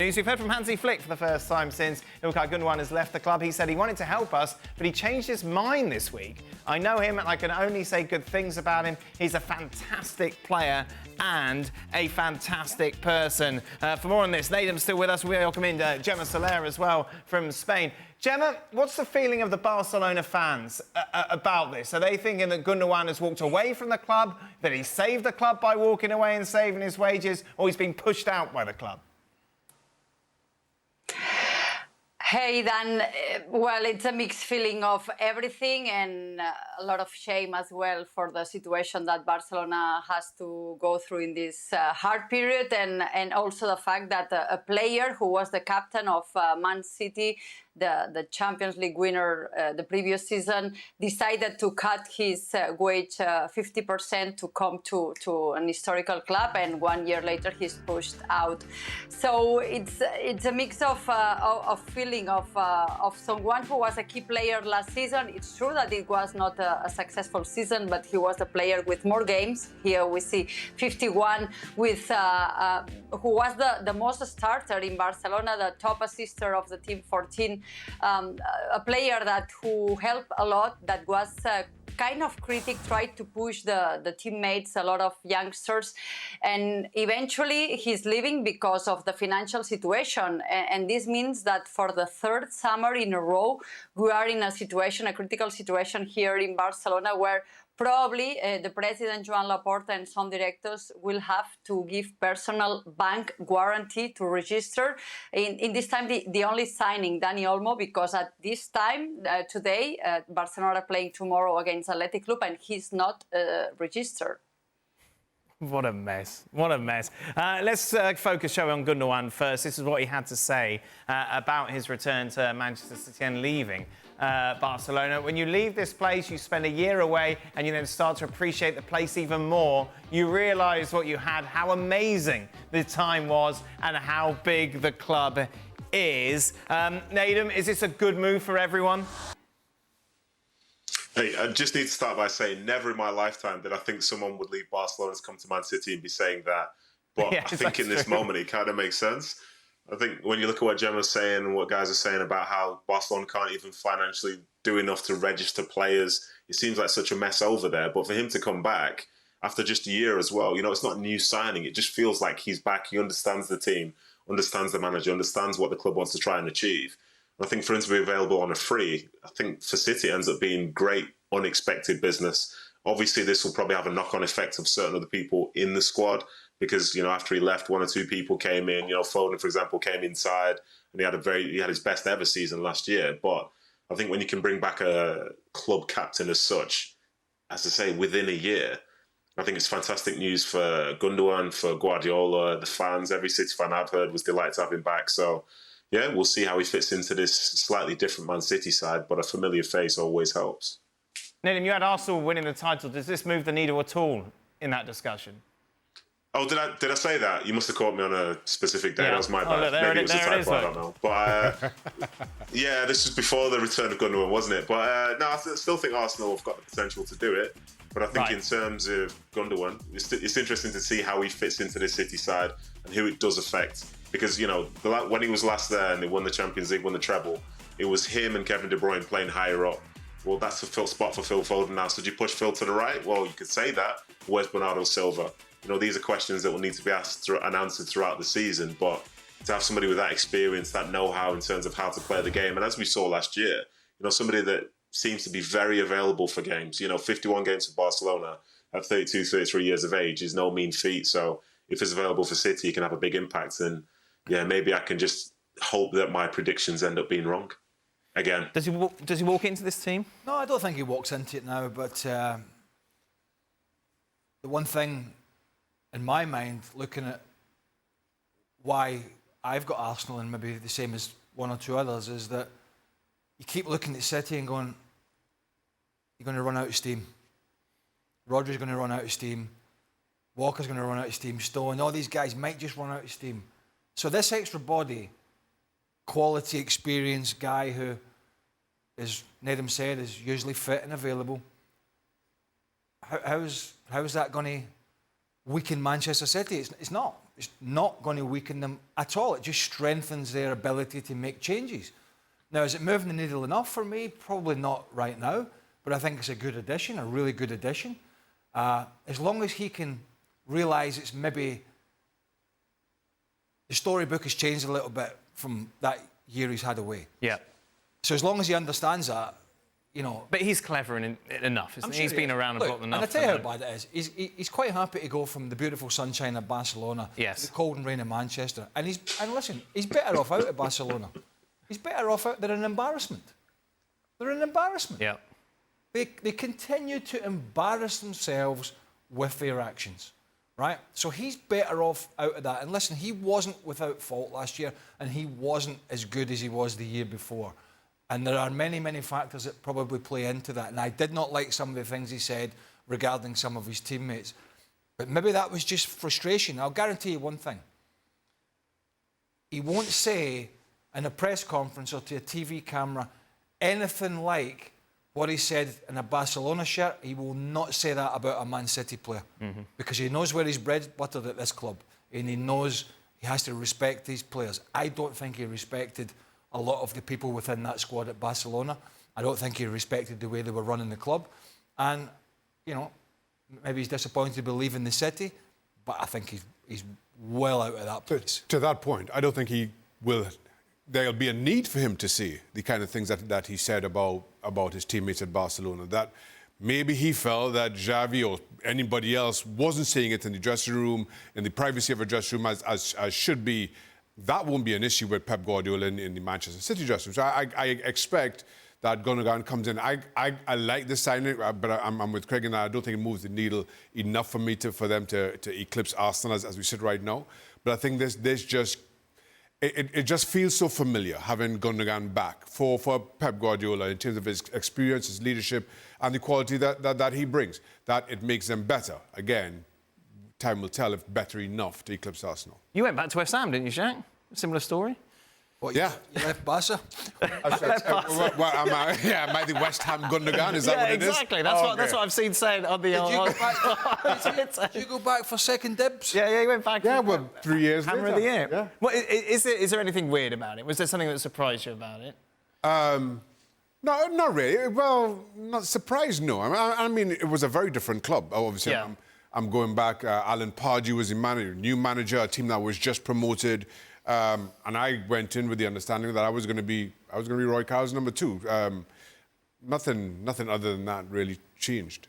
news. We've heard from Hansi Flick for the first time since Ilkay Gundogan has left the club. He said he wanted to help us, but he changed his mind this week. I know him and I can only say good things about him. He's a fantastic player and a fantastic person. For more on this, Nathan's still with us. We welcome in Gemma Soler as well from Spain. Gemma, what's the feeling of the Barcelona fans about this? Are they thinking that Gündoğan has walked away from the club, that he saved the club by walking away and saving his wages, or he's been pushed out by the club? Hey, Dan. Well, it's a mixed feeling of everything and a lot of shame as well for the situation that Barcelona has to go through in this hard period, and also the fact that a player who was the captain of Man City, the Champions League winner the previous season, decided to cut his wage 50% to come to an historical club, and 1 year later he's pushed out. So it's a mix of feeling of someone who was a key player last season. It's true that it was not a successful season, but he was a player with more games. Here we see 51 with who was the most starter in Barcelona, the top assister of the team, 14. A player who helped a lot, that was kind of critic, tried to push the teammates, a lot of youngsters, and eventually he's leaving because of the financial situation. And this means that for the third summer in a row, we are in a critical situation here in Barcelona, where probably the president, Joan Laporta, and some directors will have to give personal bank guarantee to register. In this time, the only signing, Dani Olmo, because at this time, today, Barcelona are playing tomorrow against Athletic Club, and he's not registered. What a mess. What a mess. Let's focus, shall we, on Gündoğan first. This is what he had to say about his return to Manchester City and leaving Barcelona. When you leave this place, you spend a year away and you then start to appreciate the place even more. You realise what you had, how amazing the time was and how big the club is. Nadim, is this a good move for everyone? Hey, I just need to start by saying never in my lifetime did I think someone would leave Barcelona to come to Man City and be saying that. But yeah, I think in this moment, it kind of makes sense. I think when you look at what Gemma's saying and what guys are saying about how Barcelona can't even financially do enough to register players, it seems like such a mess over there. But for him to come back after just a year as well, you know, it's not a new signing. It just feels like he's back. He understands the team, understands the manager, understands what the club wants to try and achieve. I think for him to be available on a free, I think for City it ends up being great, unexpected business. Obviously, this will probably have a knock-on effect of certain other people in the squad because, you know, after he left, one or two people came in. You know, Foden, for example, came inside and he had his best ever season last year. But I think when you can bring back a club captain as such, as I say, within a year, I think it's fantastic news for Gündoğan, for Guardiola, the fans. Every City fan I've heard was delighted to have him back. So, yeah, we'll see how he fits into this slightly different Man City side, but a familiar face always helps. Nadim, you had Arsenal winning the title. Does this move the needle at all in that discussion? Oh, did I say that? You must have caught me on a specific day. Yeah. That was my bad. Maybe it was a typo, I don't know. But yeah, this was before the return of Gündoğan, wasn't it? But no, I still think Arsenal have got the potential to do it. But I think in terms of Gündoğan, it's interesting to see how he fits into the City side and who it does affect. Because, you know, when he was last there and they won the Champions League, won the treble, it was him and Kevin De Bruyne playing higher up. Well, that's a spot for Phil Foden now. So do you push Phil to the right? Well, you could say that. Where's Bernardo Silva? You know, these are questions that will need to be asked and answered throughout the season. But to have somebody with that experience, that know-how in terms of how to play the game, and as we saw last year, you know, somebody that seems to be very available for games. You know, 51 games for Barcelona at 32, 33 years of age is no mean feat. So if it's available for City, he can have a big impact. And yeah, maybe I can just hope that my predictions end up being wrong again. Does he walk into this team? No, I don't think he walks into it now. But the one thing in my mind, looking at why I've got Arsenal and maybe the same as one or two others, is that you keep looking at City and going, you're going to run out of steam. Rodri's going to run out of steam. Walker's going to run out of steam. Stone, all these guys might just run out of steam. So this extra body, quality, experienced guy who, as Nadim said, is usually fit and available, how is that going to weaken Manchester City? It's not. It's not going to weaken them at all. It just strengthens their ability to make changes. Now, is it moving the needle enough for me? Probably not right now, but I think it's a good addition, a really good addition. As long as he can realise it's maybe the storybook has changed a little bit from that year he's had away. Yeah. So as long as he understands that, you know... But he's clever enough, isn't he? He's been around and blocked enough. And I tell you how bad it is. He's quite happy to go from the beautiful sunshine of Barcelona to the cold and rain of Manchester. And listen, he's better off out of Barcelona. He's better off out. They're an embarrassment. They're an embarrassment. Yeah. They continue to embarrass themselves with their actions, right? So he's better off out of that. And listen, he wasn't without fault last year, and he wasn't as good as he was the year before. And there are many, many factors that probably play into that. And I did not like some of the things he said regarding some of his teammates. But maybe that was just frustration. I'll guarantee you one thing. He won't say in a press conference or to a TV camera anything like what he said in a Barcelona shirt. He will not say that about a Man City player. Because he knows where he's bread buttered at this club. And he knows he has to respect these players. I don't think he respected a lot of the people within that squad at Barcelona. I don't think he respected the way they were running the club. And, you know, maybe he's disappointed to be leaving the city, but I think he's well out of that place. To that point, I don't think there'll be a need for him to say the kind of things that he said about his teammates at Barcelona. That maybe he felt that Xavi or anybody else wasn't saying it in the dressing room, in the privacy of a dressing room as should be. That won't be an issue with Pep Guardiola in the Manchester City dressing room. So I expect that Gundogan comes in. I like the signing, but I'm with Craig, and I don't think it moves the needle enough for them to eclipse Arsenal as we sit right now. But I think this just it just feels so familiar having Gundogan back for Pep Guardiola in terms of his experience, his leadership, and the quality that he brings. That it makes them better. Again, time will tell if better enough to eclipse Arsenal. You went back to West Ham, didn't you, Shaq? Similar story? What, yeah. You left Barca? Am I the West Ham Gundogan? Is that what it is? Exactly. That's what I've seen said on the... Did you go back for second dibs? Yeah, he went back. Yeah, well, 3 years Hammer later. of the year. Yeah. Well, is there anything weird about it? Was there something that surprised you about it? No, not really. Well, not surprised, no. I mean, it was a very different club. Obviously, Yeah. I'm going back. Alan Pardew was the manager, new manager, a team that was just promoted. And I went in with the understanding that I was going to be Roy Cow's number 2. Nothing other than that really changed.